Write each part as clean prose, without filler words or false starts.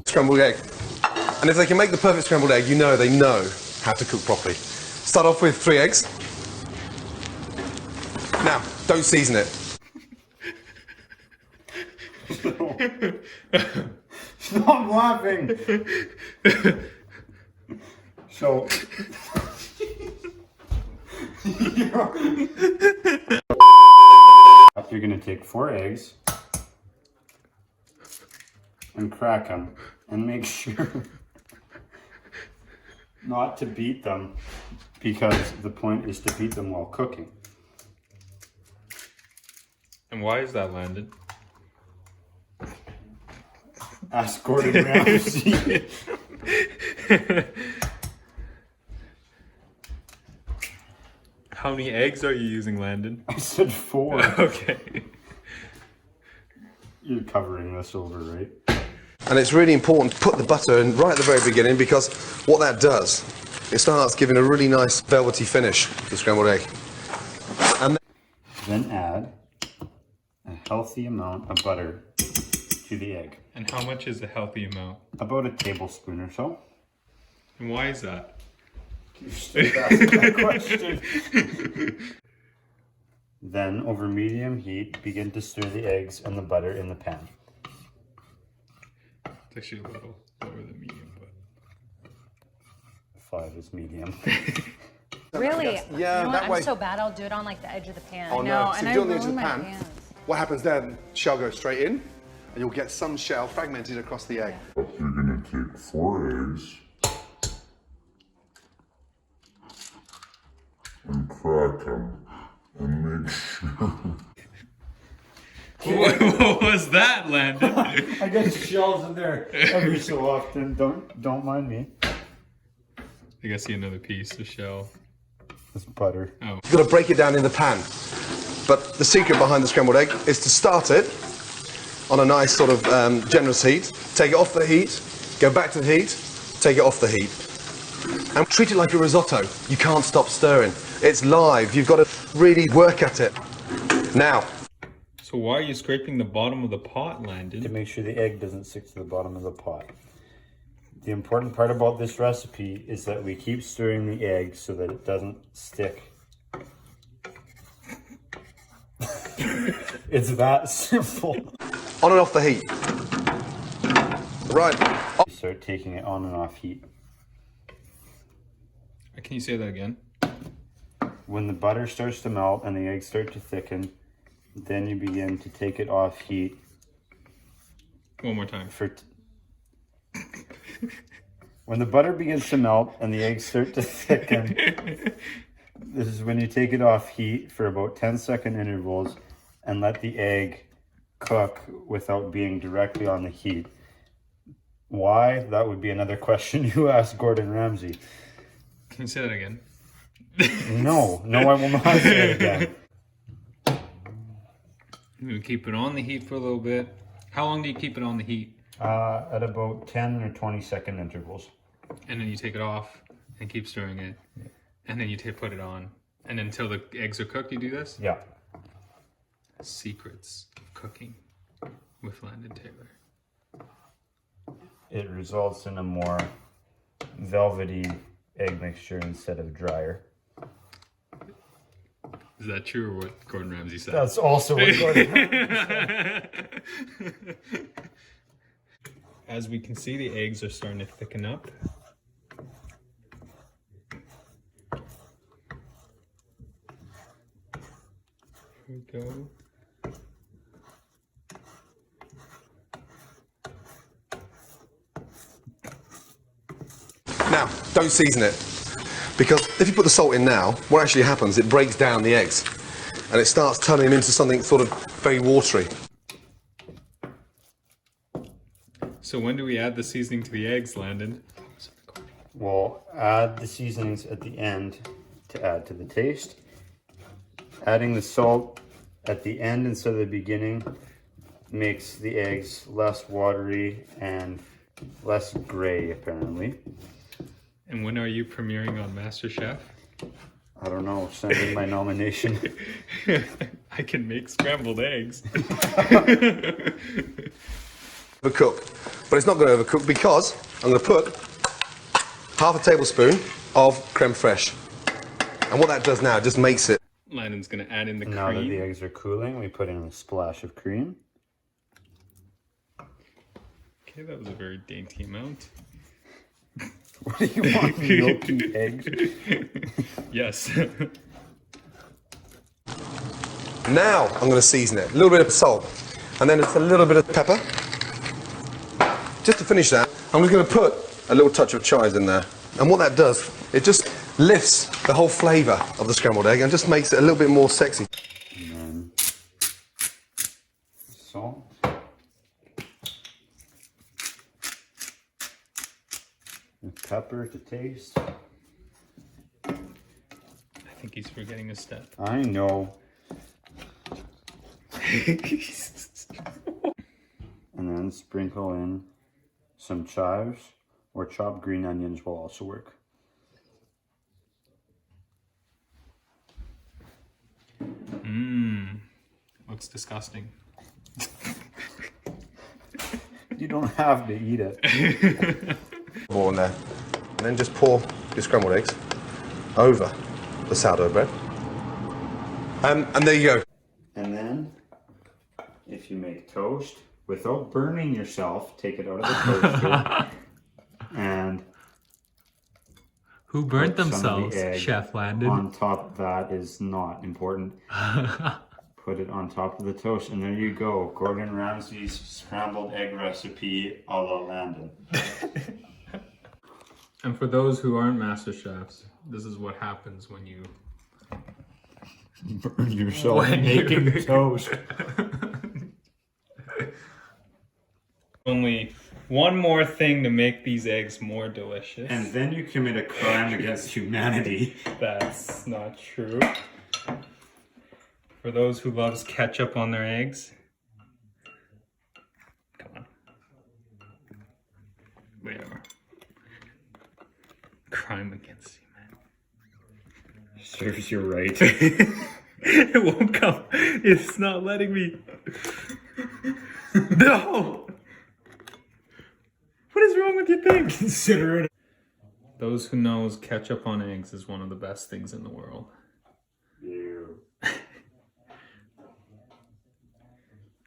Scrambled egg. And if they can make the perfect scrambled egg, you know they know how to cook properly. Start off with 3 eggs. Now, don't season it. Stop laughing. So, you're going to take 4 eggs and crack them and make sure not to beat them, because the point is to beat them while cooking. And why is that, Landon? Ask Gordon Ramsay. How many eggs are you using, Landon? I said 4. Okay. You're covering this over, right? And it's really important to put the butter in right at the very beginning, because what that does, it starts giving a really nice velvety finish to the scrambled egg. And then add a healthy amount of butter to the egg. And how much is a healthy amount? About a tablespoon or so. And why is that? You still asking that question. Then, over medium heat, begin to stir the eggs and the butter in the pan. It's actually a little lower than medium, but 5 is medium. Really? Yeah, You know what? that way. I'm so bad. I'll do it on like the edge of the pan. Oh I know, no, so and if I you do it on the edge of ruin the my pan, pans. what happens then, shell goes straight in, and you'll get some shell fragmented across the egg. You're gonna take 4 eggs and crack them and make sure. what was that, Landon? I get shells in there every so often. Don't mind me. I guess see another piece of shell. It's butter. Oh. You've got to break it down in the pan. But the secret behind the scrambled egg is to start it on a nice sort of generous heat, take it off the heat, go back to the heat, take it off the heat. And treat it like a risotto. You can't stop stirring. It's live. You've got to really work at it. Now. So why are you scraping the bottom of the pot, To Landon? make sure the egg doesn't stick to the bottom of the pot. The important part about this recipe is that we keep stirring the egg so that it doesn't stick. It's that simple. On and off the heat. Right. Start taking it on and off heat. Can you say that again? When the butter starts to melt and the eggs start to thicken, then you begin to take it off heat. One more time. When the butter begins to melt and the eggs start to thicken, this is when you take it off heat for about 10-second intervals and let the egg cook without being directly on the heat. Why? That would be another question you ask Gordon Ramsay. Can you say that again? No, I will not say it again. You keep it on the heat for a little bit. How long do you keep it on the heat? At about 10 or 20-second intervals. And then you take it off and keep stirring it. And then you put it on. And until the eggs are cooked, you do this? Yeah. Secrets of cooking with Landon Taylor. It results in a more velvety egg mixture instead of drier. Is that true or what Gordon Ramsay said? That's also what Gordon Ramsay said. As we can see, the eggs are starting to thicken up. Here we go. Now, don't season it. Because if you put the salt in now, what actually happens, it breaks down the eggs. And it starts turning them into something sort of very watery. So when do we add the seasoning to the eggs, Landon? We'll add the seasonings at the end to add to the taste. Adding the salt at the end instead of the beginning makes the eggs less watery and less gray, apparently. And when are you premiering on MasterChef? I don't know, send in my nomination. I can make scrambled eggs. Overcook, but it's not going to overcook because I'm going to put half a tablespoon of creme fraiche. And what that does now, just makes it. Landon's gonna add in the Now that the cream. eggs are cooling, we put in a splash of cream. Okay, that was a very dainty amount. What do you want, milky eggs? Yes. Now I'm going to season it. A little bit of salt, and then it's a little bit of pepper. Just to finish that, I'm just going to put a little touch of chives in there. And what that does, it just lifts the whole flavour of the scrambled egg and just makes it a little bit more sexy. And then salt. And pepper to taste. I think he's forgetting a step. I know. And then sprinkle in some chives, or chopped green onions will also work. Looks disgusting. You don't have to eat it. More in there. And then just pour your scrambled eggs over the sourdough bread. And there you go. And then, if you make toast, without burning yourself, take it out of the toaster and Who burnt put some of the themselves, egg Chef Landon? on top. That is not important. Put it on top of the toast, and there you go. Gordon Ramsay's scrambled egg recipe a la Landon. And for those who aren't master chefs, this is what happens when you Burn yourself When making you- toast. only one more thing to make these eggs more delicious. And then you commit a crime against humanity. That's not true. For those who loves ketchup on their eggs. Come on. There. Crime against humanity. Serves you right. It won't come. It's not letting me. No! What is wrong with your thing? Consider it. Those who knows ketchup on eggs is one of the best things in the world. You. You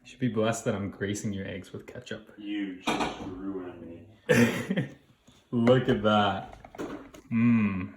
should be blessed that I'm gracing your eggs with ketchup. You just ruined me. Look at that. Mmm.